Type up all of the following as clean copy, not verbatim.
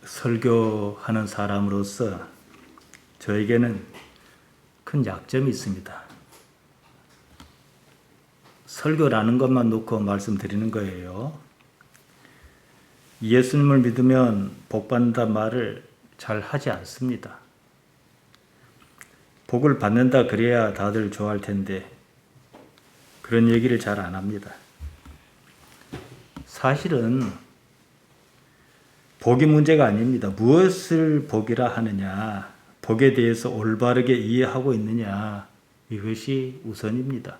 설교하는 사람으로서 저에게는 큰 약점이 있습니다. 설교라는 것만 놓고 말씀드리는 거예요. 예수님을 믿으면 복받는다 말을 잘 하지 않습니다. 복을 받는다 그래야 다들 좋아할 텐데 그런 얘기를 잘 안 합니다. 사실은 복이 문제가 아닙니다. 무엇을 복이라 하느냐, 복에 대해서 올바르게 이해하고 있느냐, 이것이 우선입니다.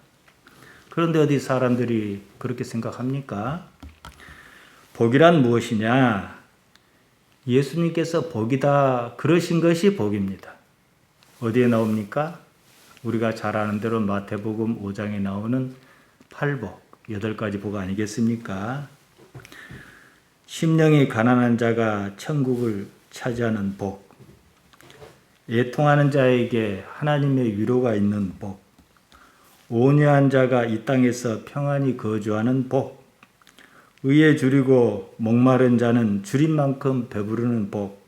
그런데 어디 사람들이 그렇게 생각합니까? 복이란 무엇이냐? 예수님께서 복이다 그러신 것이 복입니다. 어디에 나옵니까? 우리가 잘 아는 대로 마태복음 5장에 나오는 8복, 8가지 복 아니겠습니까? 심령이 가난한 자가 천국을 차지하는 복, 애통하는 자에게 하나님의 위로가 있는 복, 온유한 자가 이 땅에서 평안히 거주하는 복, 의에 줄이고 목마른 자는 줄인 만큼 배부르는 복,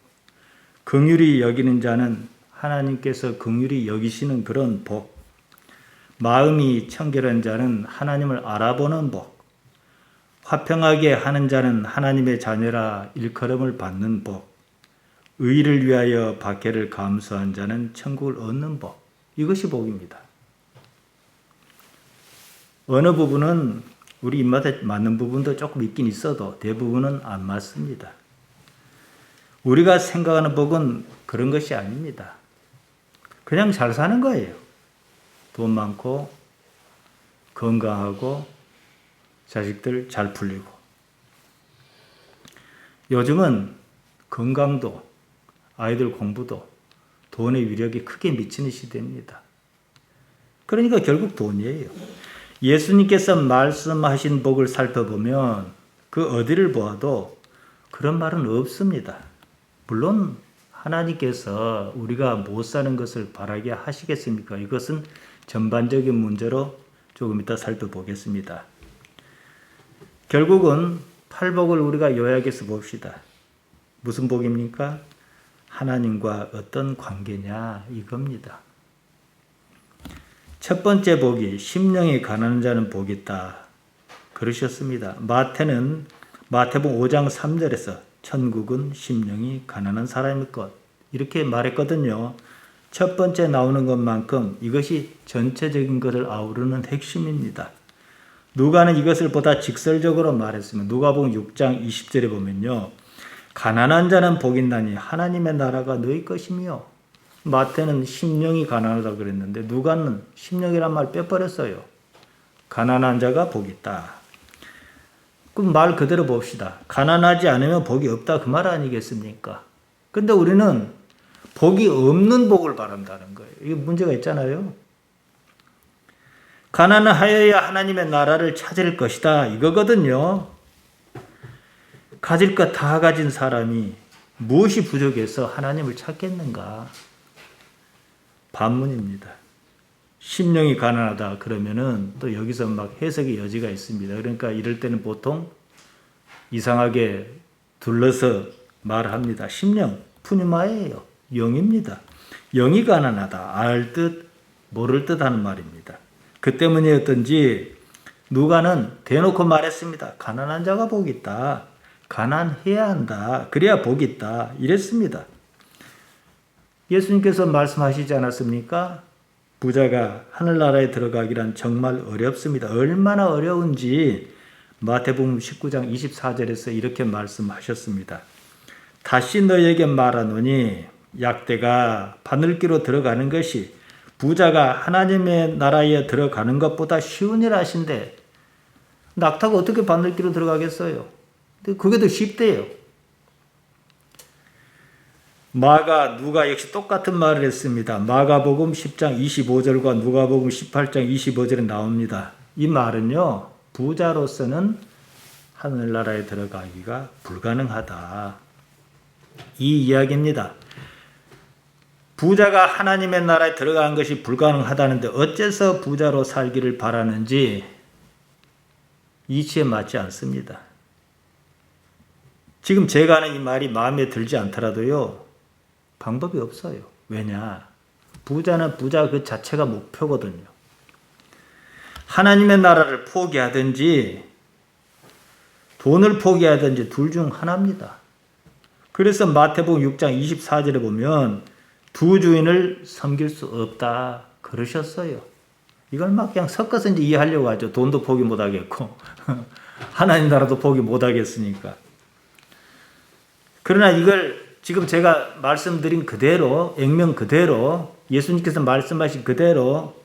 긍휼히 여기는 자는 하나님께서 긍휼히 여기시는 그런 복, 마음이 청결한 자는 하나님을 알아보는 복, 화평하게 하는 자는 하나님의 자녀라 일컬음을 받는 복, 의를 위하여 박해를 감수한 자는 천국을 얻는 복, 이것이 복입니다. 어느 부분은 우리 입맛에 맞는 부분도 조금 있긴 있어도 대부분은 안 맞습니다. 우리가 생각하는 복은 그런 것이 아닙니다. 그냥 잘 사는 거예요. 돈 많고 건강하고 자식들 잘 풀리고. 요즘은 건강도 아이들 공부도 돈의 위력이 크게 미치는 시대입니다. 그러니까 결국 돈이에요. 예수님께서 말씀하신 복을 살펴보면 그 어디를 보아도 그런 말은 없습니다. 물론 하나님께서 우리가 못 사는 것을 바라게 하시겠습니까? 이것은 전반적인 문제로 조금 이따 살펴보겠습니다. 결국은 8복을 우리가 요약해서 봅시다. 무슨 복입니까? 하나님과 어떤 관계냐 이겁니다. 첫 번째 복이 심령이 가난한 자는 복이 있다 그러셨습니다. 마태복음 5장 3절에서 천국은 심령이 가난한 사람일 것 이렇게 말했거든요. 첫 번째 나오는 것만큼 이것이 전체적인 것을 아우르는 핵심입니다. 누가는 이것을 보다 직설적으로 말했습니다. 누가복음 6장 20절에 보면요. 가난한 자는 복이 있나니 하나님의 나라가 너희 것이며, 마태는 심령이 가난하다고 그랬는데 누가는 심령이란 말 빼버렸어요. 가난한 자가 복이 있다. 그럼 말 그대로 봅시다. 가난하지 않으면 복이 없다 그 말 아니겠습니까? 근데 우리는 복이 없는 복을 바란다는 거예요. 이게 문제가 있잖아요. 가난을 하여야 하나님의 나라를 찾을 것이다 이거거든요. 가질 것 다 가진 사람이 무엇이 부족해서 하나님을 찾겠는가? 반문입니다. 심령이 가난하다 그러면은 또 여기서 막 해석의 여지가 있습니다. 그러니까 이럴 때는 보통 이상하게 둘러서 말합니다. 심령, 푸니마예요. 영입니다. 영이 가난하다. 알 듯 모를 듯 하는 말입니다. 그 때문이었던지 누가는 대놓고 말했습니다. 가난한 자가 복이 있다. 가난해야 한다. 그래야 복이 있다. 이랬습니다. 예수님께서 말씀하시지 않았습니까? 부자가 하늘나라에 들어가기란 정말 어렵습니다. 얼마나 어려운지 마태복음 19장 24절에서 이렇게 말씀하셨습니다. 다시 너희에게 말하노니 약대가 바늘기로 들어가는 것이 부자가 하나님의 나라에 들어가는 것보다 쉬운 일 하신데 낙타가 어떻게 바늘기로 들어가겠어요? 근데 그게 더 쉽대요. 누가 역시 똑같은 말을 했습니다. 마가복음 10장 25절과 누가복음 18장 25절에 나옵니다. 이 말은요, 부자로서는 하늘나라에 들어가기가 불가능하다. 이 이야기입니다. 부자가 하나님의 나라에 들어가는 것이 불가능하다는데 어째서 부자로 살기를 바라는지 이치에 맞지 않습니다. 지금 제가 하는 이 말이 마음에 들지 않더라도요, 방법이 없어요. 왜냐? 부자는 부자 그 자체가 목표거든요. 하나님의 나라를 포기하든지 돈을 포기하든지 둘 중 하나입니다. 그래서 마태복음 6장 24절에 보면 두 주인을 섬길 수 없다 그러셨어요. 이걸 막 그냥 섞어서 이제 이해하려고 하죠. 돈도 포기 못 하겠고 하나님 나라도 포기 못 하겠으니까. 그러나 이걸 지금 제가 말씀드린 그대로, 액면 그대로, 예수님께서 말씀하신 그대로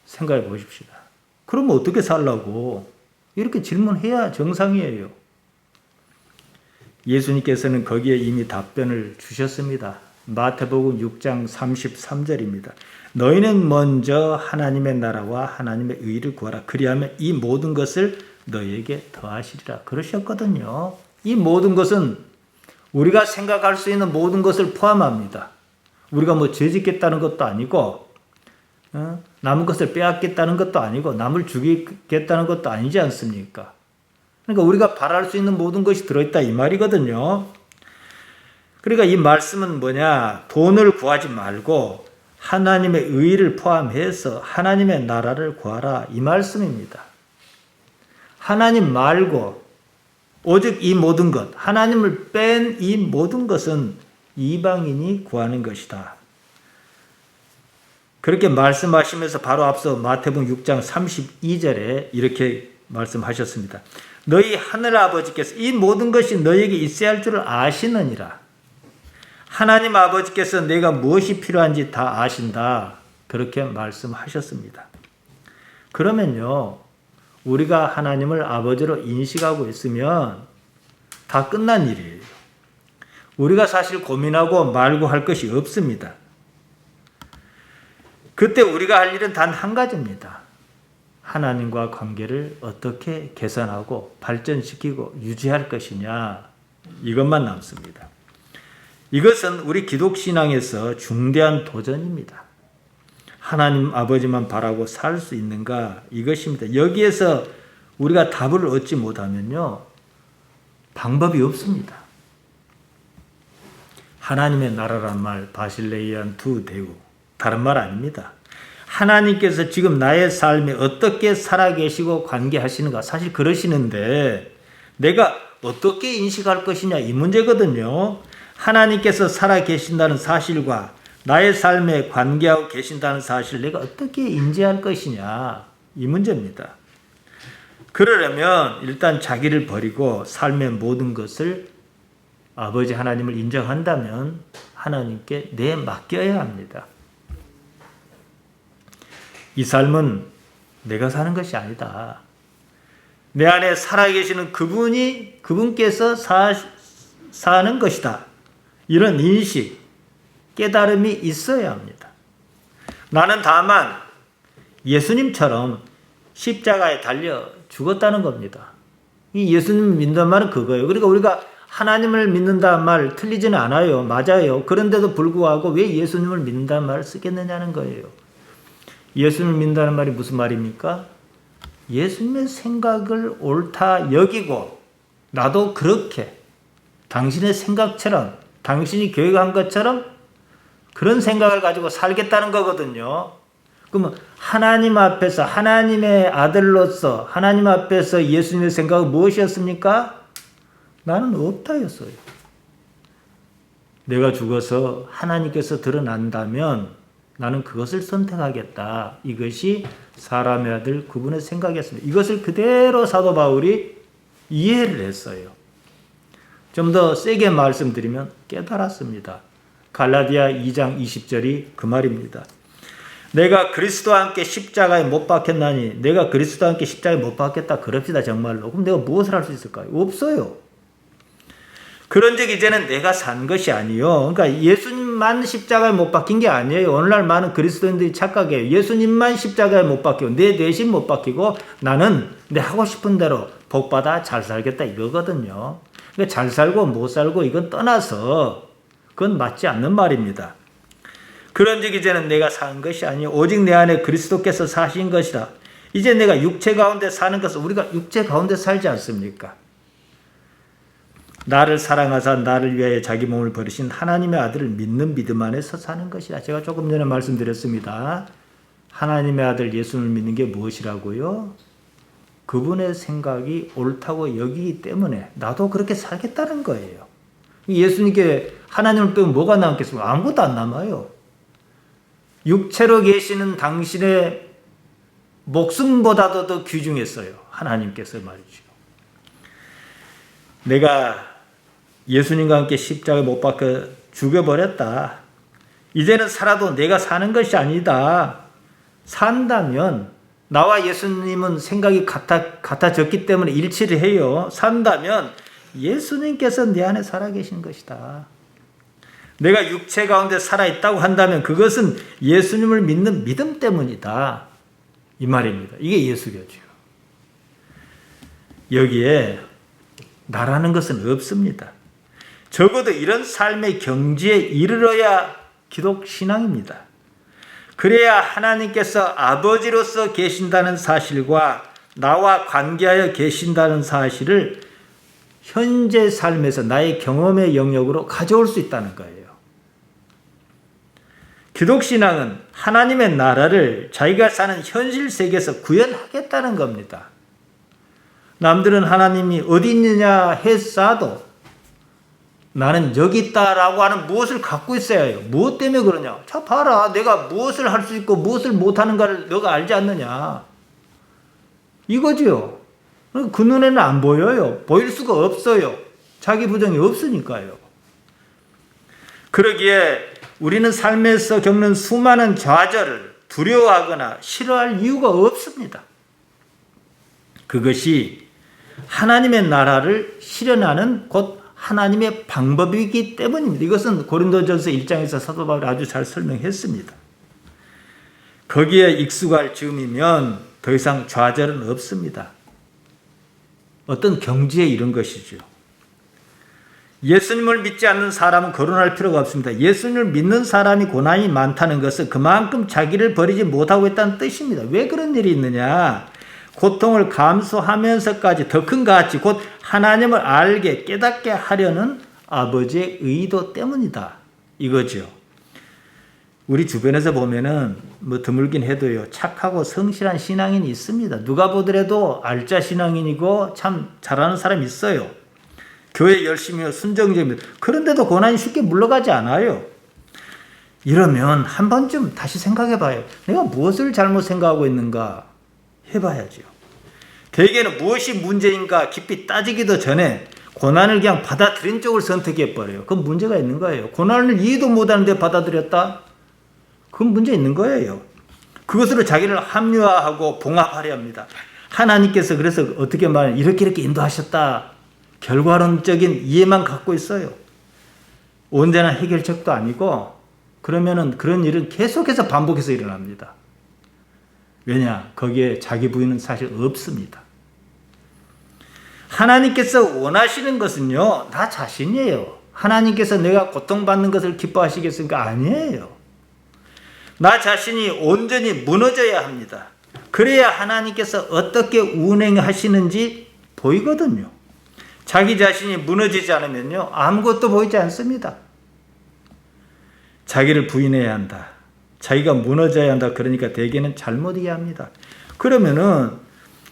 생각해 보십시다. 그러면 어떻게 살라고? 이렇게 질문해야 정상이에요. 예수님께서는 거기에 이미 답변을 주셨습니다. 마태복음 6장 33절입니다. 너희는 먼저 하나님의 나라와 하나님의 의를 구하라. 그리하면 이 모든 것을 너희에게 더하시리라. 그러셨거든요. 이 모든 것은 우리가 생각할 수 있는 모든 것을 포함합니다. 우리가 뭐 죄짓겠다는 것도 아니고 남의 것을 빼앗겠다는 것도 아니고 남을 죽이겠다는 것도 아니지 않습니까? 그러니까 우리가 바랄 수 있는 모든 것이 들어있다 이 말이거든요. 그러니까 이 말씀은 뭐냐? 돈을 구하지 말고 하나님의 의를 포함해서 하나님의 나라를 구하라 이 말씀입니다. 하나님 말고 오직 이 모든 것, 하나님을 뺀 이 모든 것은 이방인이 구하는 것이다. 그렇게 말씀하시면서 바로 앞서 마태복음 6장 32절에 이렇게 말씀하셨습니다. 너희 하늘아버지께서 이 모든 것이 너희에게 있어야 할 줄을 아시느니라. 하나님 아버지께서 내가 무엇이 필요한지 다 아신다. 그렇게 말씀하셨습니다. 그러면요, 우리가 하나님을 아버지로 인식하고 있으면 다 끝난 일이에요. 우리가 사실 고민하고 말고 할 것이 없습니다. 그때 우리가 할 일은 단 한 가지입니다. 하나님과 관계를 어떻게 개선하고 발전시키고 유지할 것이냐, 이것만 남습니다. 이것은 우리 기독신앙에서 중대한 도전입니다. 하나님 아버지만 바라고 살 수 있는가, 이것입니다. 여기에서 우리가 답을 얻지 못하면요, 방법이 없습니다. 하나님의 나라란 말, 바실레이안 두 대우, 다른 말 아닙니다. 하나님께서 지금 나의 삶에 어떻게 살아계시고 관계하시는가, 사실 그러시는데 내가 어떻게 인식할 것이냐, 이 문제거든요. 하나님께서 살아계신다는 사실과 나의 삶에 관계하고 계신다는 사실을 내가 어떻게 인지할 것이냐, 이 문제입니다. 그러려면 일단 자기를 버리고 삶의 모든 것을 아버지 하나님을 인정한다면 하나님께 내맡겨야 합니다. 이 삶은 내가 사는 것이 아니다. 내 안에 살아계시는 그분께서 사는 것이다. 이런 인식, 깨달음이 있어야 합니다. 나는 다만 예수님처럼 십자가에 달려 죽었다는 겁니다. 이 예수님을 믿는다는 말은 그거예요. 그러니까 우리가 하나님을 믿는다는 말 틀리지는 않아요. 맞아요. 그런데도 불구하고 왜 예수님을 믿는다는 말을 쓰겠느냐는 거예요. 예수님을 믿는다는 말이 무슨 말입니까? 예수님의 생각을 옳다 여기고 나도 그렇게 당신의 생각처럼 당신이 계획한 것처럼 그런 생각을 가지고 살겠다는 거거든요. 그러면 하나님 앞에서 하나님의 아들로서 하나님 앞에서 예수님의 생각은 무엇이었습니까? 나는 없다였어요. 내가 죽어서 하나님께서 드러난다면 나는 그것을 선택하겠다. 이것이 사람의 아들 그분의 생각이었습니다. 이것을 그대로 사도 바울이 이해를 했어요. 좀 더 세게 말씀드리면 깨달았습니다. 갈라디아 2장 20절이 그 말입니다. 내가 그리스도와 함께 십자가에 못 박혔나니, 내가 그리스도와 함께 십자가에 못 박혔다 그럽시다 정말로. 그럼 내가 무엇을 할 수 있을까요? 없어요. 그런즉 이제는 내가 산 것이 아니요. 그러니까 예수님만 십자가에 못 박힌 게 아니에요. 오늘날 많은 그리스도인들이 착각해요. 예수님만 십자가에 못 박히고 내 대신 못 박히고 나는 내 하고 싶은 대로 복받아 잘 살겠다 이거거든요. 그러니까 잘 살고 못 살고 이건 떠나서 그건 맞지 않는 말입니다. 그런즉 이제는 내가 산 것이 아니요 오직 내 안에 그리스도께서 사신 것이라. 이제 내가 육체 가운데 사는 것은, 우리가 육체 가운데 살지 않습니까? 나를 사랑하사 나를 위하여 자기 몸을 버리신 하나님의 아들을 믿는 믿음 안에서 사는 것이라. 제가 조금 전에 말씀드렸습니다. 하나님의 아들 예수를 믿는 게 무엇이라고요? 그분의 생각이 옳다고 여기기 때문에 나도 그렇게 살겠다는 거예요. 예수님께 하나님을 빼면 뭐가 남겠습니까? 아무것도 안 남아요. 육체로 계시는 당신의 목숨보다도 더 귀중했어요. 하나님께서 말이죠. 내가 예수님과 함께 십자가에 못 박혀 죽여버렸다. 이제는 살아도 내가 사는 것이 아니다. 산다면 나와 예수님은 생각이 같아졌기 때문에 일치를 해요. 산다면 예수님께서 내 안에 살아계신 것이다. 내가 육체 가운데 살아있다고 한다면 그것은 예수님을 믿는 믿음 때문이다. 이 말입니다. 이게 예수교죠. 여기에 나라는 것은 없습니다. 적어도 이런 삶의 경지에 이르러야 기독신앙입니다. 그래야 하나님께서 아버지로서 계신다는 사실과 나와 관계하여 계신다는 사실을 현재 삶에서 나의 경험의 영역으로 가져올 수 있다는 거예요. 기독신앙은 하나님의 나라를 자기가 사는 현실 세계에서 구현하겠다는 겁니다. 남들은 하나님이 어디 있느냐 했어도 나는 여기 있다라고 하는 무엇을 갖고 있어야 해요. 무엇 때문에 그러냐? 자, 봐라. 내가 무엇을 할 수 있고 무엇을 못하는가를 너가 알지 않느냐? 이거지요. 그 눈에는 안 보여요. 보일 수가 없어요. 자기 부정이 없으니까요. 그러기에 우리는 삶에서 겪는 수많은 좌절을 두려워하거나 싫어할 이유가 없습니다. 그것이 하나님의 나라를 실현하는 곧 하나님의 방법이기 때문입니다. 이것은 고린도전서 1장에서 사도 바울이 아주 잘 설명했습니다. 거기에 익숙할 즈음이면 더 이상 좌절은 없습니다. 어떤 경지에 이른 것이죠. 예수님을 믿지 않는 사람은 거론할 필요가 없습니다. 예수님을 믿는 사람이 고난이 많다는 것은 그만큼 자기를 버리지 못하고 있다는 뜻입니다. 왜 그런 일이 있느냐? 고통을 감수하면서까지 더 큰 가치, 곧 하나님을 알게 깨닫게 하려는 아버지의 의도 때문이다. 이거죠. 우리 주변에서 보면은 뭐 드물긴 해도요, 착하고 성실한 신앙인이 있습니다. 누가 보더라도 알짜 신앙인이고 참 잘하는 사람이 있어요. 교회 열심히 순정적입니다. 그런데도 고난이 쉽게 물러가지 않아요. 이러면 한 번쯤 다시 생각해 봐요. 내가 무엇을 잘못 생각하고 있는가 해봐야죠. 대개는 무엇이 문제인가 깊이 따지기도 전에 고난을 그냥 받아들인 쪽을 선택해 버려요. 그건 문제가 있는 거예요. 고난을 이해도 못하는데 받아들였다? 그건 문제 있는 거예요. 그것으로 자기를 합리화하고 봉합하려 합니다. 하나님께서 그래서 어떻게 말하냐, 이렇게 인도하셨다. 결과론적인 이해만 갖고 있어요. 온전한 해결책도 아니고, 그러면은 그런 일은 계속해서 반복해서 일어납니다. 왜냐? 거기에 자기 부인은 사실 없습니다. 하나님께서 원하시는 것은요, 나 자신이에요. 하나님께서 내가 고통받는 것을 기뻐하시겠습니까? 아니에요. 나 자신이 온전히 무너져야 합니다. 그래야 하나님께서 어떻게 운행하시는지 보이거든요. 자기 자신이 무너지지 않으면요, 아무것도 보이지 않습니다. 자기를 부인해야 한다. 자기가 무너져야 한다. 그러니까 대개는 잘못 이해합니다. 그러면은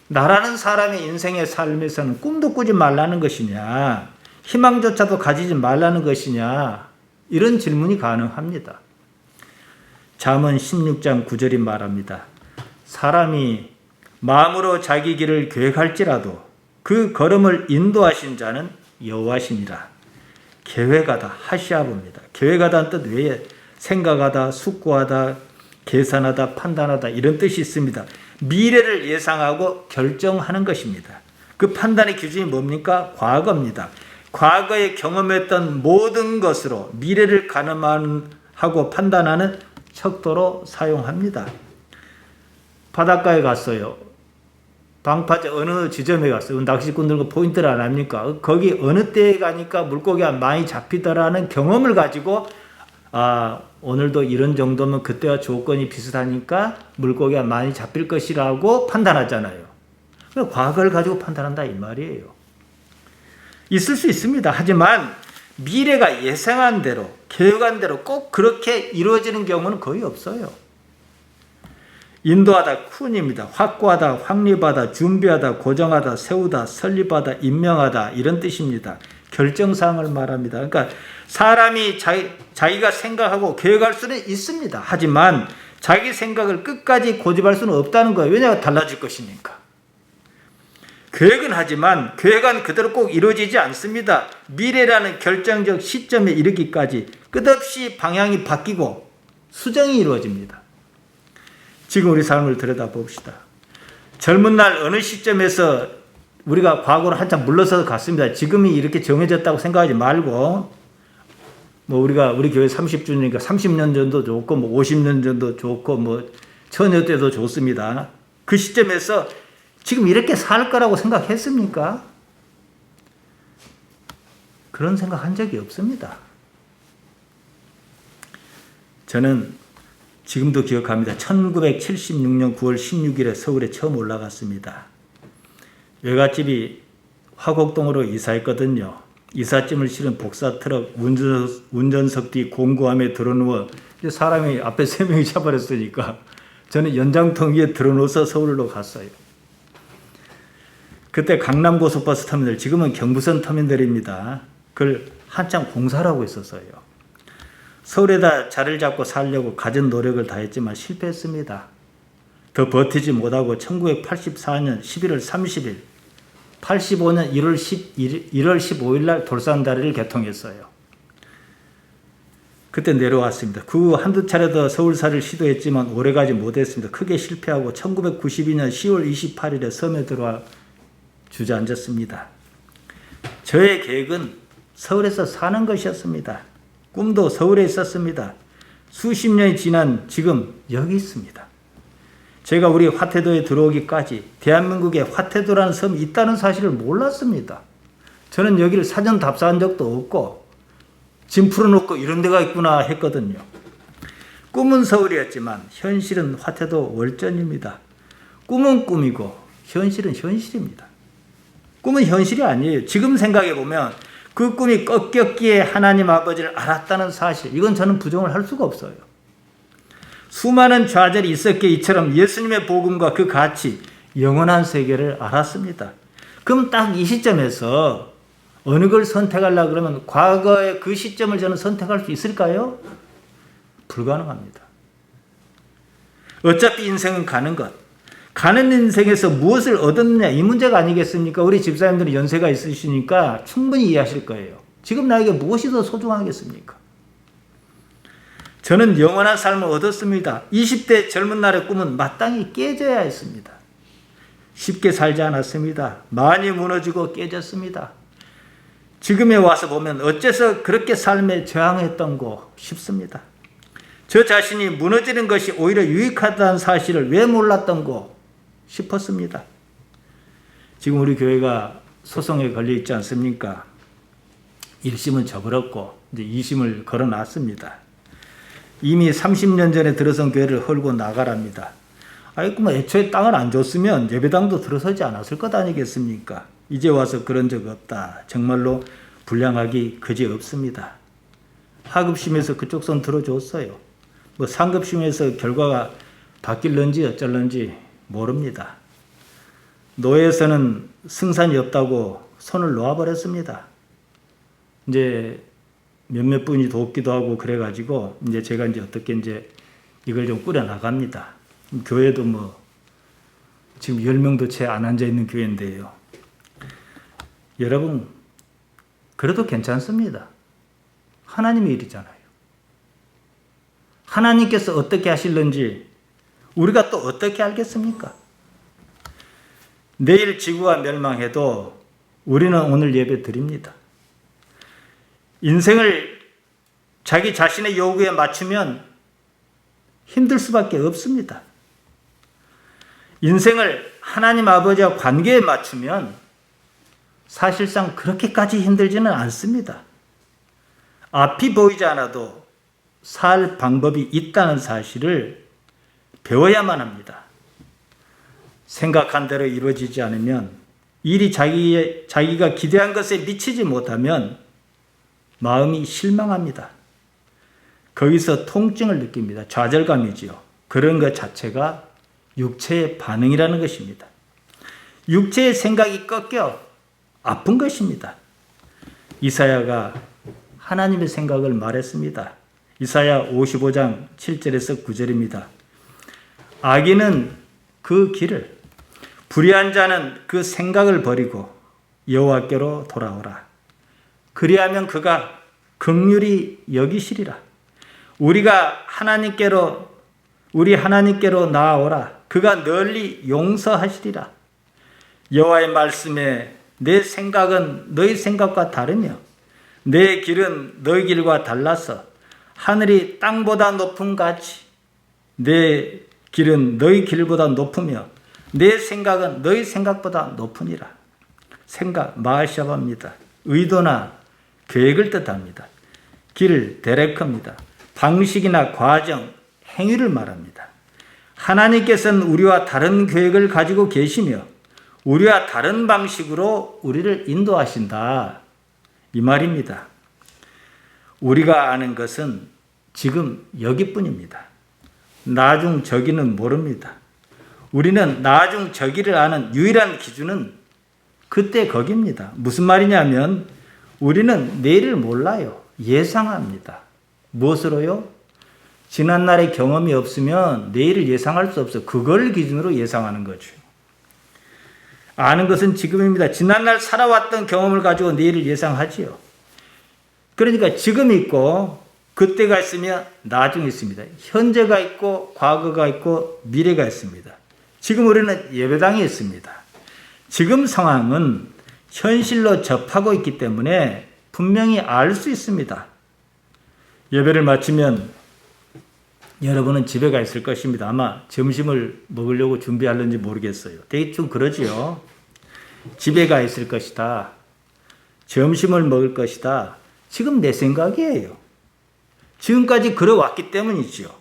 나라는 사람의 인생의 삶에서는 꿈도 꾸지 말라는 것이냐, 희망조차도 가지지 말라는 것이냐, 이런 질문이 가능합니다. 잠언 16장 9절이 말합니다. 사람이 마음으로 자기 길을 계획할지라도 그 걸음을 인도하신 자는 여호와시니라. 계획하다, 하시아브입니다. 계획하다는 뜻 외에 생각하다, 숙고하다, 계산하다, 판단하다 이런 뜻이 있습니다. 미래를 예상하고 결정하는 것입니다. 그 판단의 기준이 뭡니까? 과거입니다. 과거에 경험했던 모든 것으로 미래를 가늠하고 판단하는 척도로 사용합니다. 바닷가에 갔어요. 방파제 어느 지점에 갔어요. 낚시꾼들과 포인트를 안 합니까? 거기 어느 때에 가니까 물고기가 많이 잡히더라는 경험을 가지고 오늘도 이런 정도면 그때와 조건이 비슷하니까 물고기가 많이 잡힐 것이라고 판단하잖아요. 과거를 가지고 판단한다 이 말이에요. 있을 수 있습니다. 하지만 미래가 예상한 대로, 계획한 대로 꼭 그렇게 이루어지는 경우는 거의 없어요. 인도하다, 쿤입니다. 확고하다, 확립하다, 준비하다, 고정하다, 세우다, 설립하다, 임명하다 이런 뜻입니다. 결정사항을 말합니다. 그러니까 사람이 자기가 생각하고 계획할 수는 있습니다. 하지만 자기 생각을 끝까지 고집할 수는 없다는 거예요. 왜냐하면 달라질 것이니까. 계획은 하지만 계획은 그대로 꼭 이루어지지 않습니다. 미래라는 결정적 시점에 이르기까지 끝없이 방향이 바뀌고 수정이 이루어집니다. 지금 우리 삶을 들여다봅시다. 젊은 날 어느 시점에서 우리가 과거로 한참 물러서 갔습니다. 지금이 이렇게 정해졌다고 생각하지 말고 우리 교회 30주년이니까 30년 전도 좋고 50년 전도 좋고 처녀 때도 좋습니다. 그 시점에서 지금 이렇게 살 거라고 생각했습니까? 그런 생각한 적이 없습니다. 저는 지금도 기억합니다. 1976년 9월 16일에 서울에 처음 올라갔습니다. 외갓집이 화곡동으로 이사했거든요. 이삿짐을 실은 복사 트럭 운전석 뒤 공구함에 들어누워 사람이 앞에 3명이 차버렸으니까 저는 연장통 위에 들어누워서 서울로 갔어요. 그때 강남고속버스 터미널, 지금은 경부선 터미널입니다. 그걸 한참 공사를 하고 있었어요. 서울에다 자리를 잡고 살려고 갖은 노력을 다했지만 실패했습니다. 더 버티지 못하고 1984년 11월 30일, 85년 1월 15일 날 돌산다리를 개통했어요. 그때 내려왔습니다. 그 한두 차례 더 서울살이를 시도했지만 오래가지 못했습니다. 크게 실패하고 1992년 10월 28일에 섬에 들어와 주저앉았습니다. 저의 계획은 서울에서 사는 것이었습니다. 꿈도 서울에 있었습니다. 수십 년이 지난 지금 여기 있습니다. 제가 우리 화태도에 들어오기까지 대한민국에 화태도라는 섬이 있다는 사실을 몰랐습니다. 저는 여기를 사전 답사한 적도 없고 짐 풀어놓고 이런 데가 있구나 했거든요. 꿈은 서울이었지만 현실은 화태도 월전입니다. 꿈은 꿈이고 현실은 현실입니다. 꿈은 현실이 아니에요. 지금 생각해보면 그 꿈이 꺾였기에 하나님 아버지를 알았다는 사실, 이건 저는 부정을 할 수가 없어요. 수많은 좌절이 있었기에 이처럼 예수님의 복음과 그 가치, 영원한 세계를 알았습니다. 그럼 딱 이 시점에서 어느 걸 선택하려고 그러면 과거의 그 시점을 저는 선택할 수 있을까요? 불가능합니다. 어차피 인생은 가는 것. 가는 인생에서 무엇을 얻었느냐, 이 문제가 아니겠습니까? 우리 집사님들은 연세가 있으시니까 충분히 이해하실 거예요. 지금 나에게 무엇이 더 소중하겠습니까? 저는 영원한 삶을 얻었습니다. 20대 젊은 날의 꿈은 마땅히 깨져야 했습니다. 쉽게 살지 않았습니다. 많이 무너지고 깨졌습니다. 지금에 와서 보면 어째서 그렇게 삶에 저항했던고 싶습니다. 저 자신이 무너지는 것이 오히려 유익하다는 사실을 왜 몰랐던고 싶었습니다. 지금 우리 교회가 소송에 걸려 있지 않습니까? 1심은 져버렸고 이제 2심을 걸어놨습니다. 이미 30년 전에 들어선 교회를 헐고 나가랍니다. 애초에 땅을 안 줬으면 예배당도 들어서지 않았을 것 아니겠습니까? 이제 와서 그런 적 없다. 정말로 불량하기 그지없습니다. 하급심에서 그쪽 손 들어줬어요. 상급심에서 결과가 바뀔런지 어쩔런지 모릅니다. 노예에서는 승산이 없다고 손을 놓아버렸습니다. 이제 몇몇 분이 돕기도 하고 그래가지고 이제 제가 어떻게 이걸 좀 꾸려나갑니다. 교회도 지금 10명도 채 안 앉아있는 교회인데요. 여러분, 그래도 괜찮습니다. 하나님의 일이잖아요. 하나님께서 어떻게 하실는지 우리가 또 어떻게 알겠습니까? 내일 지구가 멸망해도 우리는 오늘 예배 드립니다. 인생을 자기 자신의 요구에 맞추면 힘들 수밖에 없습니다. 인생을 하나님 아버지와 관계에 맞추면 사실상 그렇게까지 힘들지는 않습니다. 앞이 보이지 않아도 살 방법이 있다는 사실을 배워야만 합니다. 생각한 대로 이루어지지 않으면 일이 자기가 기대한 것에 미치지 못하면 마음이 실망합니다. 거기서 통증을 느낍니다. 좌절감이지요. 그런 것 자체가 육체의 반응이라는 것입니다. 육체의 생각이 꺾여 아픈 것입니다. 이사야가 하나님의 생각을 말했습니다. 이사야 55장 7절에서 9절입니다. 악인은 그 길을, 불의한 자는 그 생각을 버리고 여호와께로 돌아오라. 그리하면 그가 긍휼히 여기시리라. 우리 하나님께로 나아오라. 그가 널리 용서하시리라. 여호와의 말씀에 내 생각은 너희 생각과 다르며 내 길은 너희 길과 달라서 하늘이 땅보다 높음 같이 내 길은 너희 길보다 높으며 내 생각은 너희 생각보다 높으니라. 생각, 마하샤바입니다. 의도나 계획을 뜻합니다. 길, 데레크입니다. 방식이나 과정, 행위를 말합니다. 하나님께서는 우리와 다른 계획을 가지고 계시며 우리와 다른 방식으로 우리를 인도하신다. 이 말입니다. 우리가 아는 것은 지금 여기뿐입니다. 나중 저기는 모릅니다. 우리는 나중 저기를 아는 유일한 기준은 그때 거기입니다. 무슨 말이냐면 우리는 내일을 몰라요. 예상합니다. 무엇으로요? 지난날의 경험이 없으면 내일을 예상할 수 없어요. 그걸 기준으로 예상하는 거죠. 아는 것은 지금입니다. 지난날 살아왔던 경험을 가지고 내일을 예상하지요. 그러니까 지금이 있고 그때가 있으면 나중에 있습니다. 현재가 있고 과거가 있고 미래가 있습니다. 지금 우리는 예배당에 있습니다. 지금 상황은 현실로 접하고 있기 때문에 분명히 알 수 있습니다. 예배를 마치면 여러분은 집에 가 있을 것입니다. 아마 점심을 먹으려고 준비하는지 모르겠어요. 대충 그러지요. 집에 가 있을 것이다. 점심을 먹을 것이다. 지금 내 생각이에요. 지금까지 그려왔기 때문이죠.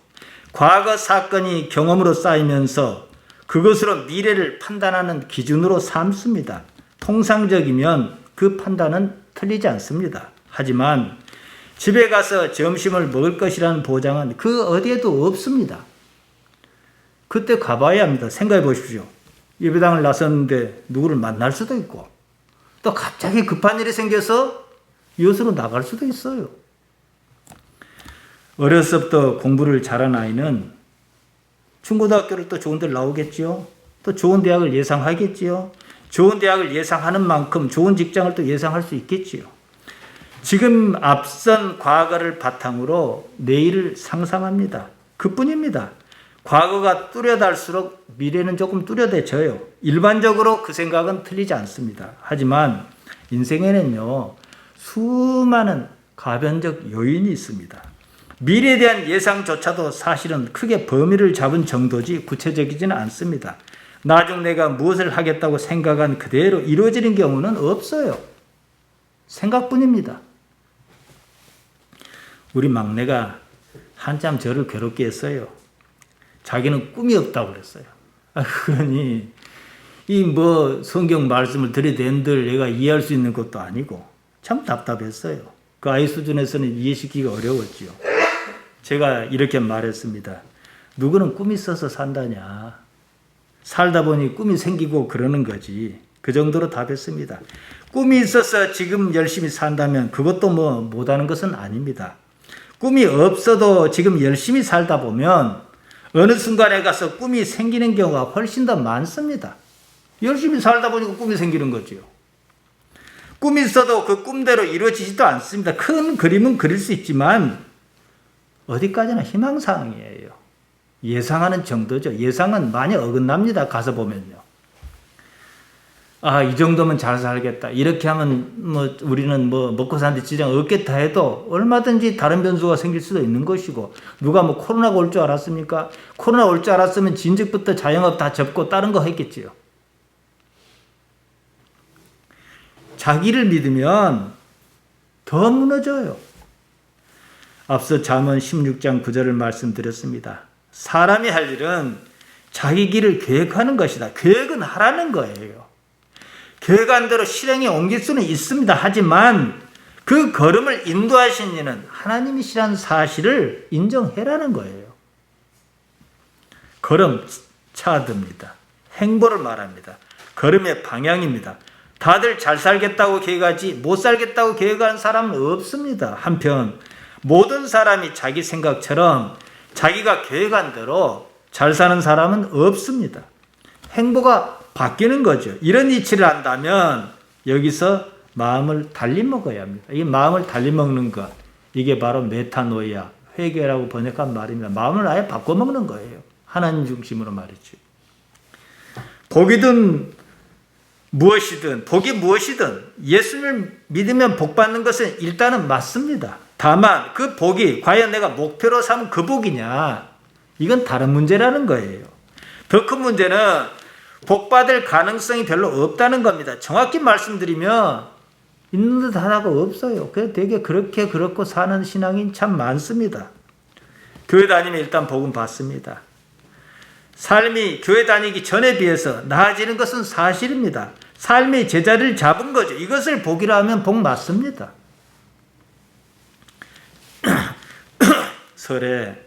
과거 사건이 경험으로 쌓이면서 그것으로 미래를 판단하는 기준으로 삼습니다. 통상적이면 그 판단은 틀리지 않습니다. 하지만 집에 가서 점심을 먹을 것이라는 보장은 그 어디에도 없습니다. 그때 가봐야 합니다. 생각해 보십시오. 예배당을 나섰는데 누구를 만날 수도 있고 또 갑자기 급한 일이 생겨서 이웃으로 나갈 수도 있어요. 어려서부터 공부를 잘한 아이는 중고등학교를 또 좋은 데를 나오겠지요. 또 좋은 대학을 예상하겠지요. 좋은 대학을 예상하는 만큼 좋은 직장을 또 예상할 수 있겠지요. 지금 앞선 과거를 바탕으로 내일을 상상합니다. 그뿐입니다. 과거가 뚜렷할수록 미래는 조금 뚜렷해져요. 일반적으로 그 생각은 틀리지 않습니다. 하지만 인생에는요, 수많은 가변적 요인이 있습니다. 미래에 대한 예상조차도 사실은 크게 범위를 잡은 정도지 구체적이지는 않습니다. 나중 내가 무엇을 하겠다고 생각한 그대로 이루어지는 경우는 없어요. 생각뿐입니다. 우리 막내가 한참 저를 괴롭게 했어요. 자기는 꿈이 없다고 그랬어요. 그러니 성경 말씀을 들이댄들 내가 이해할 수 있는 것도 아니고 참 답답했어요. 그 아이 수준에서는 이해시키기가 어려웠지요. 제가 이렇게 말했습니다. 누구는 꿈이 있어서 산다냐. 살다 보니 꿈이 생기고 그러는 거지. 그 정도로 답했습니다. 꿈이 있어서 지금 열심히 산다면 그것도 못하는 것은 아닙니다. 꿈이 없어도 지금 열심히 살다 보면 어느 순간에 가서 꿈이 생기는 경우가 훨씬 더 많습니다. 열심히 살다 보니까 꿈이 생기는 거죠. 꿈이 있어도 그 꿈대로 이루어지지도 않습니다. 큰 그림은 그릴 수 있지만 어디까지나 희망사항이에요. 예상하는 정도죠. 예상은 많이 어긋납니다. 가서 보면요. 이 정도면 잘 살겠다. 이렇게 하면 우리는 먹고 사는데 지장 없겠다 해도 얼마든지 다른 변수가 생길 수도 있는 것이고, 누가 코로나가 올 줄 알았습니까? 코로나 올 줄 알았으면 진즉부터 자영업 다 접고 다른 거 했겠지요. 자기를 믿으면 더 무너져요. 앞서 잠언 16장 9절을 말씀드렸습니다. 사람이 할 일은 자기 길을 계획하는 것이다. 계획은 하라는 거예요. 계획안대로 실행에 옮길 수는 있습니다. 하지만 그 걸음을 인도하신 이는 하나님이시라는 사실을 인정해라는 거예요. 걸음 차드입니다. 행보를 말합니다. 걸음의 방향입니다. 다들 잘 살겠다고 계획하지 못 살겠다고 계획하는 사람은 없습니다. 한편 모든 사람이 자기 생각처럼 자기가 계획한 대로 잘 사는 사람은 없습니다. 행보가 바뀌는 거죠. 이런 이치를 한다면 여기서 마음을 달리 먹어야 합니다. 이 마음을 달리 먹는 것, 이게 바로 메타노이아, 회개라고 번역한 말입니다. 마음을 아예 바꿔 먹는 거예요. 하나님 중심으로 말이죠. 복이든 무엇이든, 복이 무엇이든 예수를 믿으면 복 받는 것은 일단은 맞습니다. 다만 그 복이 과연 내가 목표로 삼은 그 복이냐, 이건 다른 문제라는 거예요. 더 큰 문제는 복 받을 가능성이 별로 없다는 겁니다. 정확히 말씀드리면 있는 듯 하나가 없어요. 그래서 되게 그렇고 사는 신앙인 참 많습니다. 교회 다니면 일단 복은 받습니다. 삶이 교회 다니기 전에 비해서 나아지는 것은 사실입니다. 삶이 제자리를 잡은 거죠. 이것을 복이라 하면 복 맞습니다. 설에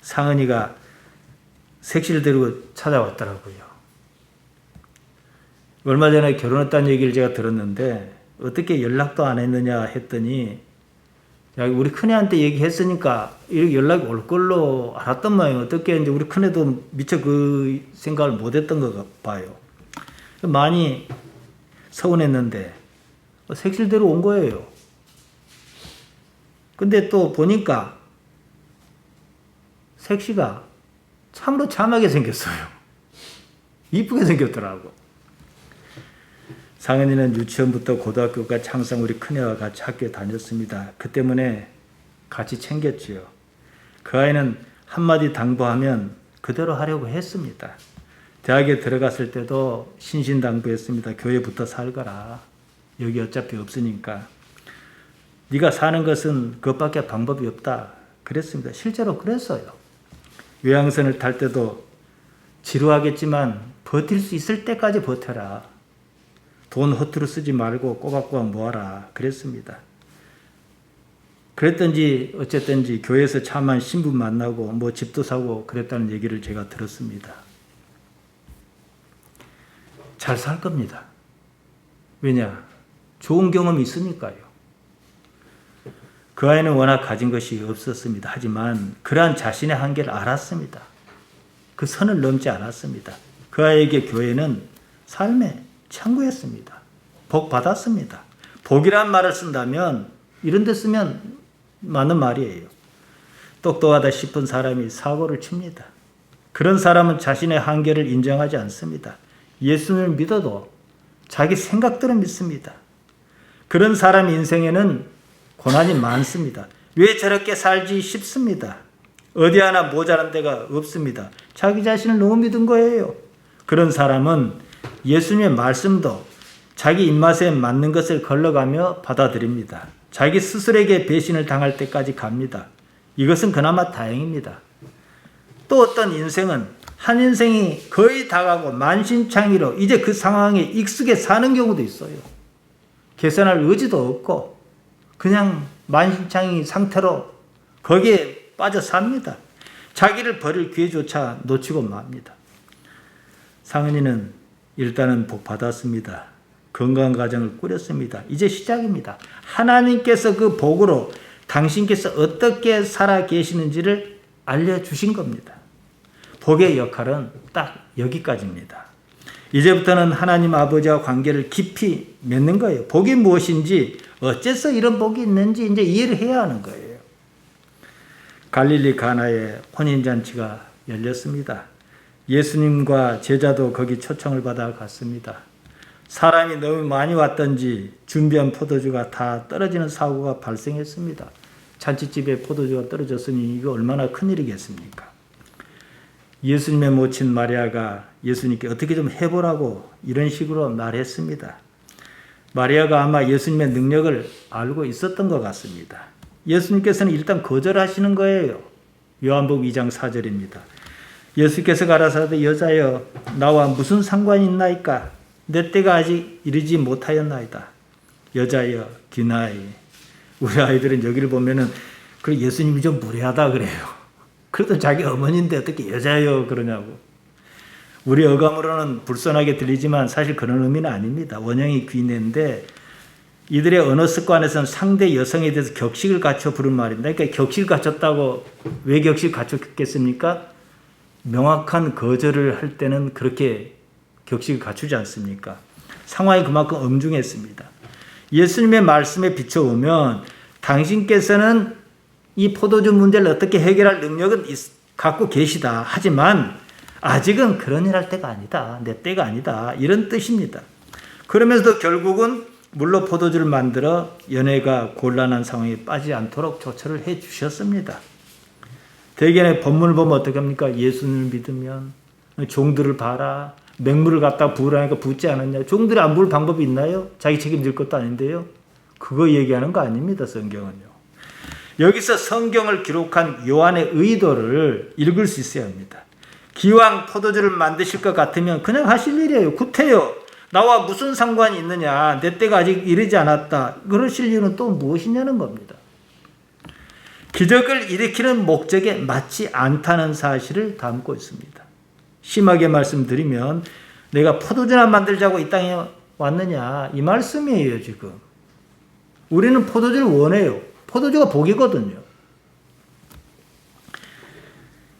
상은이가 색시를 데리고 찾아왔더라고요. 얼마 전에 결혼했다는 얘기를 제가 들었는데 어떻게 연락도 안 했느냐 했더니 야, 우리 큰애한테 얘기했으니까 이렇게 연락이 올 걸로 알았단 말이에요. 어떻게 이제 우리 큰애도 미처 그 생각을 못 했던 것 봐요. 많이 서운했는데 색실대로 온 거예요. 근데 또 보니까 색시가 참으로 참하게 생겼어요. 이쁘게 생겼더라고. 상은이는 유치원부터 고등학교까지 항상 우리 큰애와 같이 학교에 다녔습니다. 그 때문에 같이 챙겼지요. 그 아이는 한마디 당부하면 그대로 하려고 했습니다. 대학에 들어갔을 때도 신신당부했습니다. 교회부터 살거라. 여기 어차피 없으니까. 네가 사는 것은 그것밖에 방법이 없다. 그랬습니다. 실제로 그랬어요. 요양선을 탈 때도 지루하겠지만 버틸 수 있을 때까지 버텨라. 돈 허투루 쓰지 말고 꼬박꼬박 모아라. 그랬습니다. 그랬던지 어쨌든지 교회에서 참한 신부 만나고 뭐 집도 사고 그랬다는 얘기를 제가 들었습니다. 잘 살 겁니다. 왜냐? 좋은 경험이 있으니까요. 그 아이는 워낙 가진 것이 없었습니다. 하지만 그러한 자신의 한계를 알았습니다. 그 선을 넘지 않았습니다. 그 아이에게 교회는 삶의 창구였습니다. 복 받았습니다. 복이란 말을 쓴다면 이런 데 쓰면 맞는 말이에요. 똑똑하다 싶은 사람이 사고를 칩니다. 그런 사람은 자신의 한계를 인정하지 않습니다. 예수를 믿어도 자기 생각대로 믿습니다. 그런 사람 인생에는 고난이 많습니다. 왜 저렇게 살지 싶습니다. 어디 하나 모자란 데가 없습니다. 자기 자신을 너무 믿은 거예요. 그런 사람은 예수님의 말씀도 자기 입맛에 맞는 것을 걸러가며 받아들입니다. 자기 스스로에게 배신을 당할 때까지 갑니다. 이것은 그나마 다행입니다. 또 어떤 인생은 한 인생이 거의 다 가고 만신창이로 이제 그 상황에 익숙해 사는 경우도 있어요. 개선할 의지도 없고 그냥 만신창이 상태로 거기에 빠져 삽니다. 자기를 버릴 기회조차 놓치고 맙니다. 상은이는 일단은 복 받았습니다. 건강한 가정을 꾸렸습니다. 이제 시작입니다. 하나님께서 그 복으로 당신께서 어떻게 살아 계시는지를 알려주신 겁니다. 복의 역할은 딱 여기까지입니다. 이제부터는 하나님 아버지와 관계를 깊이 맺는 거예요. 복이 무엇인지, 어째서 이런 복이 있는지 이제 이해를 해야 하는 거예요. 갈릴리 가나에 혼인잔치가 열렸습니다. 예수님과 제자도 거기 초청을 받아 갔습니다. 사람이 너무 많이 왔던지 준비한 포도주가 다 떨어지는 사고가 발생했습니다. 잔치집에 포도주가 떨어졌으니 이거 얼마나 큰일이겠습니까? 예수님의 모친 마리아가 예수님께 어떻게 좀 해보라고 이런 식으로 말했습니다. 마리아가 아마 예수님의 능력을 알고 있었던 것 같습니다. 예수님께서는 일단 거절하시는 거예요. 요한복음 2장 4절입니다. 예수께서 가라사대 여자여 나와 무슨 상관이 있나이까? 내 때가 아직 이르지 못하였나이다. 여자여 귀나이. 우리 아이들은 여기를 보면은 그 예수님이 좀 무례하다 그래요. 그래도 자기 어머니인데 어떻게 여자여 그러냐고. 우리 어감으로는 불손하게 들리지만 사실 그런 의미는 아닙니다. 원형이 귀내인데 이들의 언어 습관에서는 상대 여성에 대해서 격식을 갖춰 부른 말입니다. 그러니까 격식을 갖췄다고 왜 격식을 갖췄겠습니까? 명확한 거절을 할 때는 그렇게 격식을 갖추지 않습니까? 상황이 그만큼 엄중했습니다. 예수님의 말씀에 비춰보면 당신께서는 이 포도주 문제를 어떻게 해결할 능력은 갖고 계시다. 하지만 아직은 그런 일 할 때가 아니다. 내 때가 아니다. 이런 뜻입니다. 그러면서도 결국은 물로 포도주를 만들어 연애가 곤란한 상황에 빠지지 않도록 조처를 해 주셨습니다. 대개의 본문을 보면 어떻게 합니까? 예수님을 믿으면 종들을 봐라. 맹물을 갖다 부으라니까 붓지 않았냐. 종들이 안 부을 방법이 있나요? 자기 책임질 것도 아닌데요. 그거 얘기하는 거 아닙니다. 성경은요. 여기서 성경을 기록한 요한의 의도를 읽을 수 있어야 합니다. 기왕 포도주를 만드실 것 같으면 그냥 하실 일이에요. 구태여. 나와 무슨 상관이 있느냐. 내 때가 아직 이르지 않았다. 그러실 이유는 또 무엇이냐는 겁니다. 기적을 일으키는 목적에 맞지 않다는 사실을 담고 있습니다. 심하게 말씀드리면 내가 포도주나 만들자고 이 땅에 왔느냐. 이 말씀이에요 지금. 우리는 포도주를 원해요. 포도주가 복이거든요.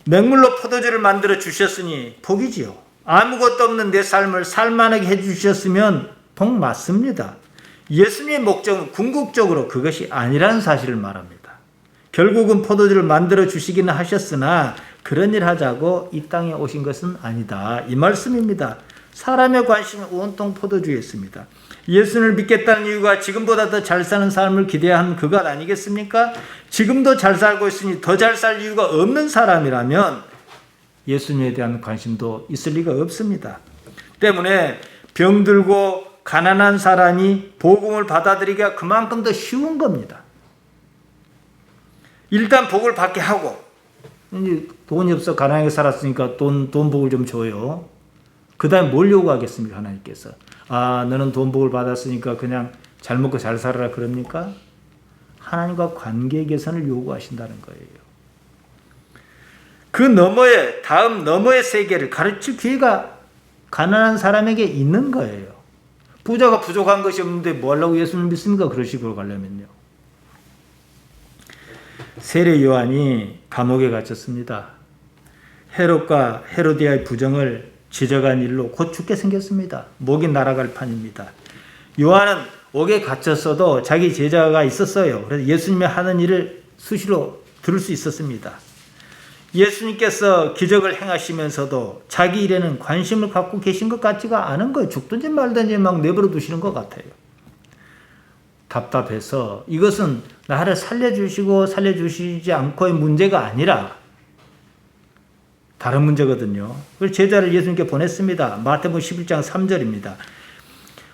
맹물로 포도주를 만들어 주셨으니 복이지요. 아무것도 없는 내 삶을 살만하게 해주셨으면 복 맞습니다. 예수님의 목적은 궁극적으로 그것이 아니라는 사실을 말합니다. 결국은 포도주를 만들어 주시기는 하셨으나 그런 일 하자고 이 땅에 오신 것은 아니다. 이 말씀입니다. 사람의 관심은 온통 포도주에 있습니다. 예수를 믿겠다는 이유가 지금보다 더 잘 사는 삶을 기대한 그것 아니겠습니까? 지금도 잘 살고 있으니 더 잘 살 이유가 없는 사람이라면 예수님에 대한 관심도 있을 리가 없습니다. 때문에 병들고 가난한 사람이 복음을 받아들이기가 그만큼 더 쉬운 겁니다. 일단 복을 받게 하고 이제 돈이 없어 가난하게 살았으니까 돈 복을 좀 줘요. 그 다음에 뭘 요구하겠습니까? 하나님께서. 아, 너는 돈 복을 받았으니까 그냥 잘 먹고 잘 살아라 그럽니까? 하나님과 관계 개선을 요구하신다는 거예요. 그 너머에, 다음 너머의 세계를 가르칠 기회가 가난한 사람에게 있는 거예요. 부자가 부족한 것이 없는데 뭐 하려고 예수를 믿습니까? 그런 식으로 가려면요. 세례 요한이 감옥에 갇혔습니다. 헤롯과 헤로디아의 부정을 지적한 일로 곧 죽게 생겼습니다. 목이 날아갈 판입니다. 요한은 옥에 갇혔어도 자기 제자가 있었어요. 그래서 예수님의 하는 일을 수시로 들을 수 있었습니다. 예수님께서 기적을 행하시면서도 자기 일에는 관심을 갖고 계신 것 같지가 않은 거예요. 죽든지 말든지 막 내버려 두시는 것 같아요. 답답해서 이것은 나를 살려주시고 살려주시지 않고의 문제가 아니라 다른 문제거든요. 그래서 제자를 예수님께 보냈습니다. 마태복음 11장 3절입니다.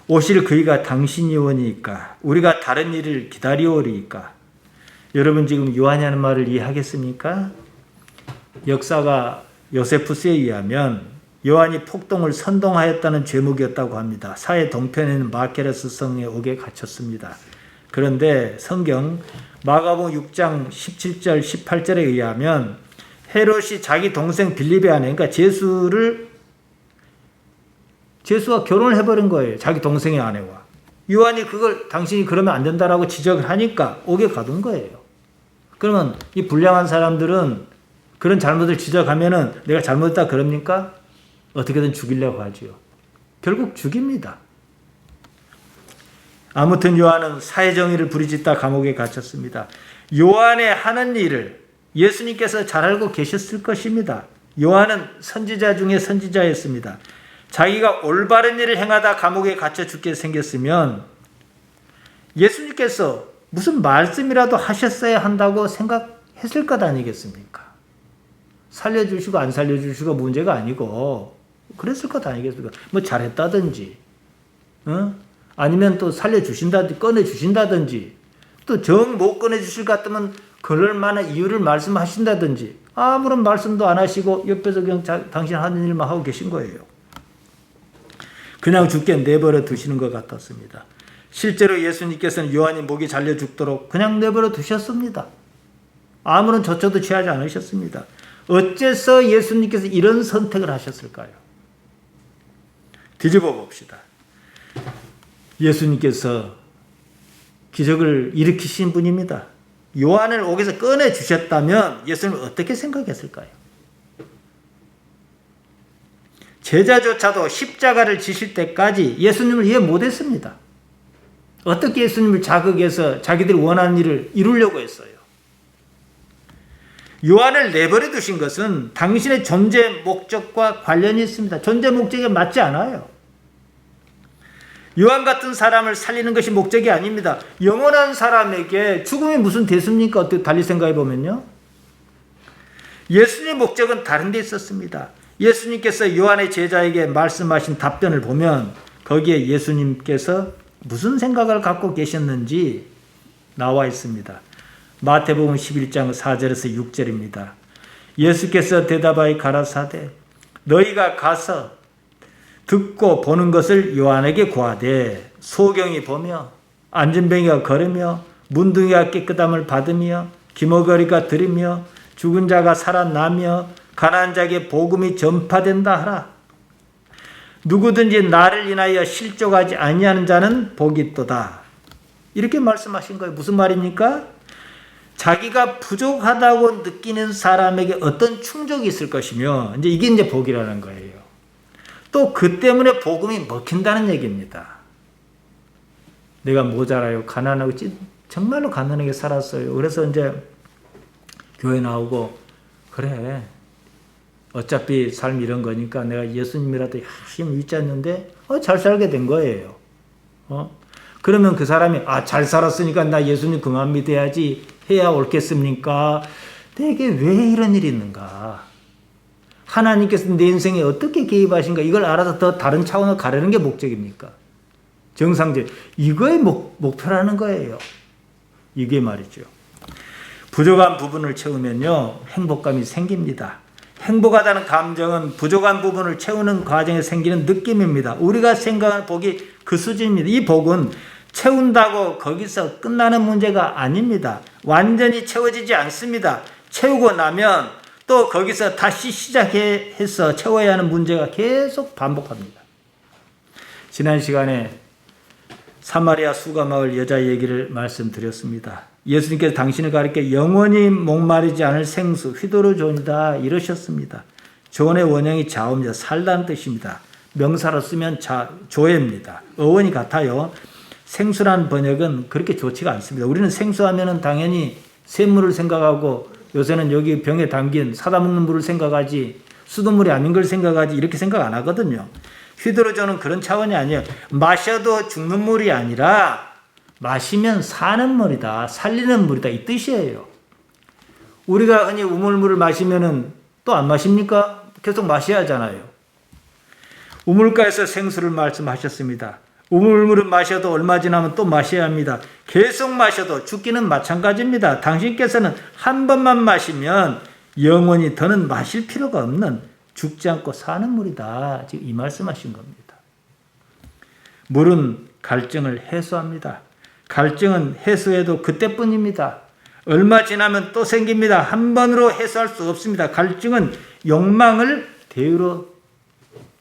오실 그이가 당신이 오니까 우리가 다른 일을 기다리오리이까. 여러분 지금 요한이 하는 말을 이해하겠습니까? 역사가 요세푸스에 의하면 요한이 폭동을 선동하였다는 죄목이었다고 합니다. 사해 동편에는 마케레스 성에 옥에 갇혔습니다. 그런데 성경 마가복음 6장 17절 18절에 의하면 헤롯이 자기 동생 빌립의 아내, 그러니까 제수와 결혼을 해버린 거예요. 자기 동생의 아내와. 요한이 그걸 당신이 그러면 안 된다라고 지적을 하니까 옥에 가둔 거예요. 그러면 이 불량한 사람들은 그런 잘못을 지적하면은 내가 잘못했다 그럽니까? 어떻게든 죽이려고 하지요. 결국 죽입니다. 아무튼 요한은 사회정의를 부리짓다 감옥에 갇혔습니다. 요한의 하는 일을 예수님께서 잘 알고 계셨을 것입니다. 요한은 선지자 중에 선지자였습니다. 자기가 올바른 일을 행하다 감옥에 갇혀 죽게 생겼으면 예수님께서 무슨 말씀이라도 하셨어야 한다고 생각했을 것 아니겠습니까? 살려주시고 안 살려주시고 문제가 아니고 그랬을 것 아니겠습니까? 뭐 잘했다든지 아니면 또 살려주신다든지 꺼내주신다든지 또 정 못 꺼내주실 것 같으면 그럴 만한 이유를 말씀하신다든지 아무런 말씀도 안 하시고 옆에서 그냥 당신 하는 일만 하고 계신 거예요. 그냥 죽게 내버려 두시는 것 같았습니다. 실제로 예수님께서는 요한이 목이 잘려 죽도록 그냥 내버려 두셨습니다. 아무런 조처도 취하지 않으셨습니다. 어째서 예수님께서 이런 선택을 하셨을까요? 뒤집어 봅시다. 예수님께서 기적을 일으키신 분입니다. 요한을 옥에서 꺼내 주셨다면 예수님은 어떻게 생각했을까요? 제자조차도 십자가를 지실 때까지 예수님을 이해 못했습니다. 어떻게 예수님을 자극해서 자기들이 원하는 일을 이루려고 했어요? 요한을 내버려 두신 것은 당신의 존재 목적과 관련이 있습니다. 존재 목적에 맞지 않아요. 요한 같은 사람을 살리는 것이 목적이 아닙니다. 영원한 사람에게 죽음이 무슨 대수입니까? 어떻게 달리 생각해 보면요. 예수님의 목적은 다른 데 있었습니다. 예수님께서 요한의 제자에게 말씀하신 답변을 보면 거기에 예수님께서 무슨 생각을 갖고 계셨는지 나와 있습니다. 마태복음 11장 4절에서 6절입니다. 예수께서 대답하여 가라사대 너희가 가서 듣고 보는 것을 요한에게 구하되 소경이 보며 안진뱅이가 걸으며 문둥이가 깨끗함을 받으며 기머거리가 들으며 죽은 자가 살아나며 가난한 자에게 복음이 전파된다 하라. 누구든지 나를 인하여 실족하지 아니하는 자는 복이 있도다. 이렇게 말씀하신 거예요. 무슨 말입니까? 자기가 부족하다고 느끼는 사람에게 어떤 충족이 있을 것이며 이게 이제 복이라는 거예요. 또 그 때문에 복음이 먹힌다는 얘기입니다. 내가 모자라요. 가난하고 정말로 가난하게 살았어요. 그래서 이제 교회 나오고 그래. 어차피 삶이 이런 거니까 내가 예수님이라도 열심히 믿었는데 잘 살게 된 거예요. 그러면 그 사람이 잘 살았으니까 나 예수님 그만 믿어야지 해야 옳겠습니까? 내게 왜 이런 일이 있는가? 하나님께서 내 인생에 어떻게 개입하신가? 이걸 알아서 더 다른 차원으로 가려는 게 목적입니까? 정상적 이거의 목표라는 거예요. 이게 말이죠. 부족한 부분을 채우면요 행복감이 생깁니다. 행복하다는 감정은 부족한 부분을 채우는 과정에 생기는 느낌입니다. 우리가 생각하는 복이 그 수준입니다. 이 복은 채운다고 거기서 끝나는 문제가 아닙니다. 완전히 채워지지 않습니다. 채우고 나면 또 거기서 다시 시작해서 채워야 하는 문제가 계속 반복합니다. 지난 시간에 사마리아 수가마을 여자 얘기를 말씀드렸습니다. 예수님께서 당신을 가리켜 영원히 목마르지 않을 생수 휘도르 존이다 이러셨습니다. 존의 원형이 자오입니다. 살다는 뜻입니다. 명사로 쓰면 조예입니다. 어원이 같아요. 생수라는 번역은 그렇게 좋지가 않습니다. 우리는 생수하면은 당연히 샘물을 생각하고 요새는 여기 병에 담긴 사다 먹는 물을 생각하지 수돗물이 아닌 걸 생각하지 이렇게 생각 안 하거든요. 휘도르존은 그런 차원이 아니에요. 마셔도 죽는 물이 아니라 마시면 사는 물이다. 살리는 물이다. 이 뜻이에요. 우리가 흔히 우물물을 마시면은 또 안 마십니까? 계속 마셔야 하잖아요. 우물가에서 생수를 말씀하셨습니다. 우물물은 마셔도 얼마 지나면 또 마셔야 합니다. 계속 마셔도 죽기는 마찬가지입니다. 당신께서는 한 번만 마시면 영원히 더는 마실 필요가 없는 죽지 않고 사는 물이다. 지금 이 말씀하신 겁니다. 물은 갈증을 해소합니다. 갈증은 해소해도 그때뿐입니다. 얼마 지나면 또 생깁니다. 한 번으로 해소할 수 없습니다. 갈증은 욕망을 대유로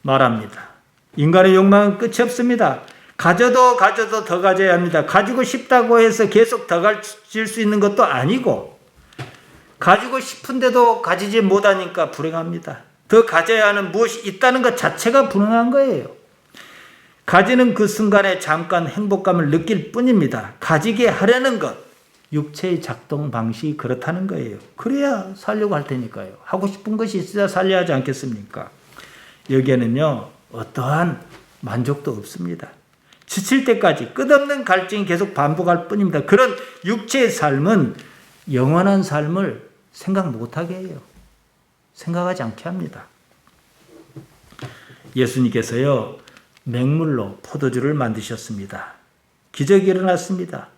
말합니다. 인간의 욕망은 끝이 없습니다. 가져도 더 가져야 합니다. 가지고 싶다고 해서 계속 더 가질 수 있는 것도 아니고 가지고 싶은데도 가지지 못하니까 불행합니다. 더 가져야 하는 무엇이 있다는 것 자체가 불행한 거예요. 가지는 그 순간에 잠깐 행복감을 느낄 뿐입니다. 가지게 하려는 것, 육체의 작동 방식이 그렇다는 거예요. 그래야 살려고 할 테니까요. 하고 싶은 것이 있어야 살려야 하지 않겠습니까? 여기에는요 어떠한 만족도 없습니다. 지칠 때까지 끝없는 갈증이 계속 반복할 뿐입니다. 그런 육체의 삶은 영원한 삶을 생각 못하게 해요. 생각하지 않게 합니다. 예수님께서요 맹물로 포도주를 만드셨습니다. 기적이 일어났습니다.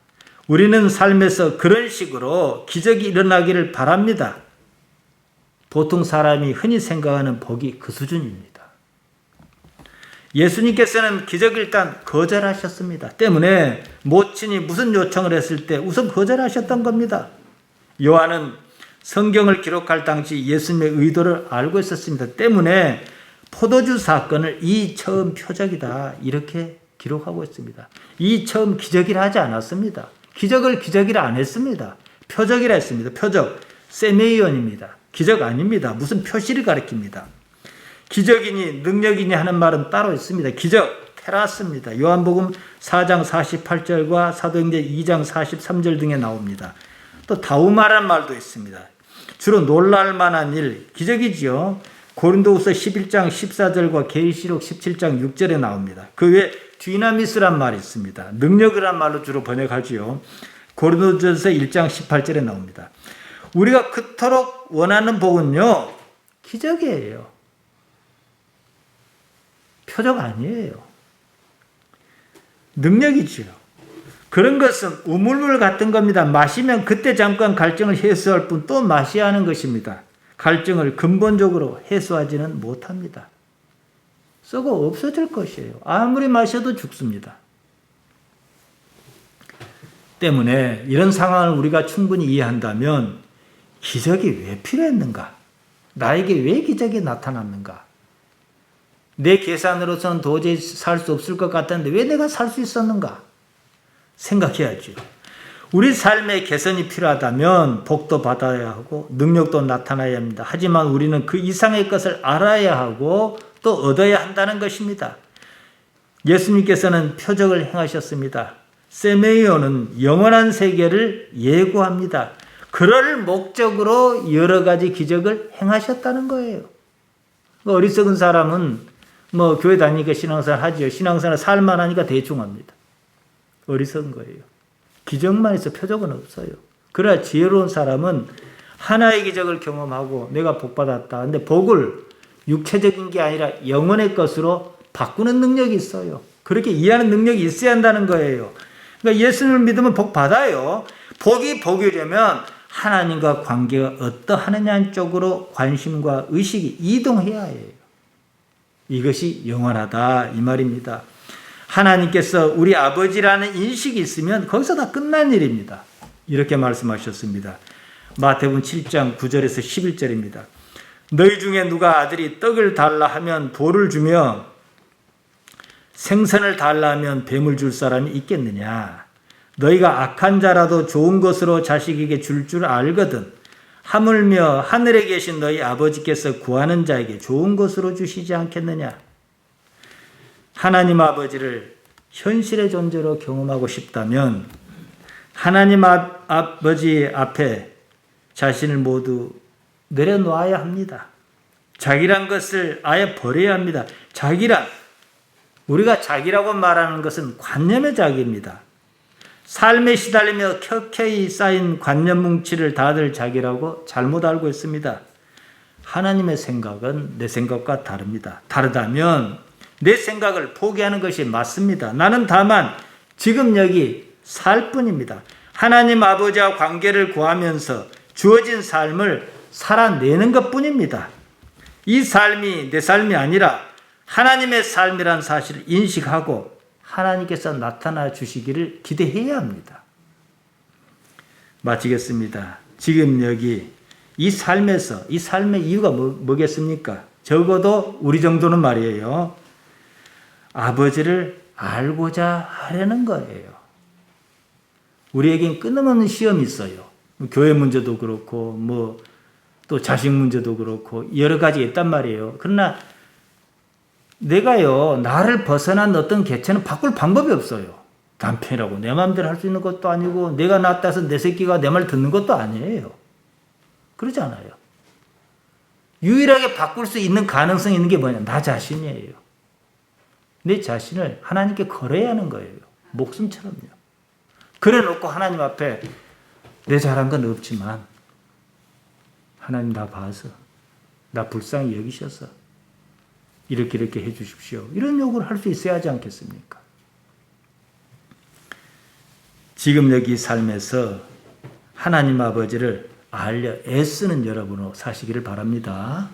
우리는 삶에서 그런 식으로 기적이 일어나기를 바랍니다. 보통 사람이 흔히 생각하는 복이 그 수준입니다. 예수님께서는 기적을 일단 거절하셨습니다. 때문에 모친이 무슨 요청을 했을 때 우선 거절하셨던 겁니다. 요한은 성경을 기록할 당시 예수님의 의도를 알고 있었습니다. 때문에 포도주 사건을 이 처음 표적이다 이렇게 기록하고 있습니다. 이 처음 기적이라 하지 않았습니다. 기적을 기적이라 안 했습니다. 표적이라 했습니다. 표적, 세메이온입니다. 기적 아닙니다. 무슨 표시를 가리킵니다. 기적이니 능력이니 하는 말은 따로 있습니다. 기적, 테라스입니다. 요한복음 4장 48절과 사도행전 2장 43절 등에 나옵니다. 또 다우마라는 말도 있습니다. 주로 놀랄 만한 일, 기적이지요. 고린도후서 11장 14절과 계시록 17장 6절에 나옵니다. 그 외에 디나미스란 말이 있습니다. 능력이란 말로 주로 번역하지요. 고린도전서 1장 18절에 나옵니다. 우리가 그토록 원하는 복은요, 기적이에요. 표적 아니에요. 능력이지요. 그런 것은 우물물 같은 겁니다. 마시면 그때 잠깐 갈증을 해소할 뿐 또 마셔야 하는 것입니다. 갈증을 근본적으로 해소하지는 못합니다. 썩어 없어질 것이에요. 아무리 마셔도 죽습니다. 때문에 이런 상황을 우리가 충분히 이해한다면 기적이 왜 필요했는가? 나에게 왜 기적이 나타났는가? 내 계산으로서는 도저히 살 수 없을 것 같았는데 왜 내가 살 수 있었는가? 생각해야죠. 우리 삶의 개선이 필요하다면 복도 받아야 하고 능력도 나타나야 합니다. 하지만 우리는 그 이상의 것을 알아야 하고 또 얻어야 한다는 것입니다. 예수님께서는 표적을 행하셨습니다. 세메이온은 영원한 세계를 예고합니다. 그럴 목적으로 여러 가지 기적을 행하셨다는 거예요. 어리석은 사람은 교회 다니니까 신앙생활 하지요. 신앙생활 살만 하니까 대충 합니다. 어리석은 거예요. 기적만 있어 표적은 없어요. 그러나 지혜로운 사람은 하나의 기적을 경험하고 내가 복받았다. 근데 복을 육체적인 게 아니라 영혼의 것으로 바꾸는 능력이 있어요. 그렇게 이해하는 능력이 있어야 한다는 거예요. 그러니까 예수님을 믿으면 복 받아요. 복이 복이려면 하나님과 관계가 어떠하느냐 쪽으로 관심과 의식이 이동해야 해요. 이것이 영원하다 이 말입니다. 하나님께서 우리 아버지라는 인식이 있으면 거기서 다 끝난 일입니다. 이렇게 말씀하셨습니다. 마태복음 7장 9절에서 11절입니다. 너희 중에 누가 아들이 떡을 달라 하면 돌을 주며 생선을 달라 하면 뱀을 줄 사람이 있겠느냐? 너희가 악한 자라도 좋은 것으로 자식에게 줄 알거든. 하물며 하늘에 계신 너희 아버지께서 구하는 자에게 좋은 것으로 주시지 않겠느냐? 하나님 아버지를 현실의 존재로 경험하고 싶다면 하나님 아버지 앞에 자신을 모두 내려놓아야 합니다. 자기란 것을 아예 버려야 합니다. 우리가 자기라고 말하는 것은 관념의 자기입니다. 삶에 시달리며 켜켜이 쌓인 관념 뭉치를 다들 자기라고 잘못 알고 있습니다. 하나님의 생각은 내 생각과 다릅니다. 다르다면 내 생각을 포기하는 것이 맞습니다. 나는 다만 지금 여기 살 뿐입니다. 하나님 아버지와 관계를 구하면서 주어진 삶을 살아내는 것뿐입니다. 이 삶이 내 삶이 아니라 하나님의 삶이란 사실을 인식하고 하나님께서 나타나 주시기를 기대해야 합니다. 마치겠습니다. 지금 여기 이 삶에서 이 삶의 이유가 뭐겠습니까? 적어도 우리 정도는 말이에요. 아버지를 알고자 하려는 거예요. 우리에겐 끊임없는 시험이 있어요. 교회 문제도 그렇고 또 자식 문제도 그렇고 여러 가지가 있단 말이에요. 그러나 내가요, 나를 벗어난 어떤 개체는 바꿀 방법이 없어요. 남편이라고 내 마음대로 할 수 있는 것도 아니고 내가 낳았다 해서 내 새끼가 내 말 듣는 것도 아니에요. 그러지 않아요. 유일하게 바꿀 수 있는 가능성이 있는 게 뭐냐? 나 자신이에요. 내 자신을 하나님께 걸어야 하는 거예요. 목숨처럼요. 그래 놓고 하나님 앞에 내 잘한 건 없지만 하나님 나 봐서 나 불쌍히 여기셔서 이렇게 해 주십시오. 이런 요구를 할 수 있어야 하지 않겠습니까? 지금 여기 삶에서 하나님 아버지를 알려 애쓰는 여러분으로 사시기를 바랍니다.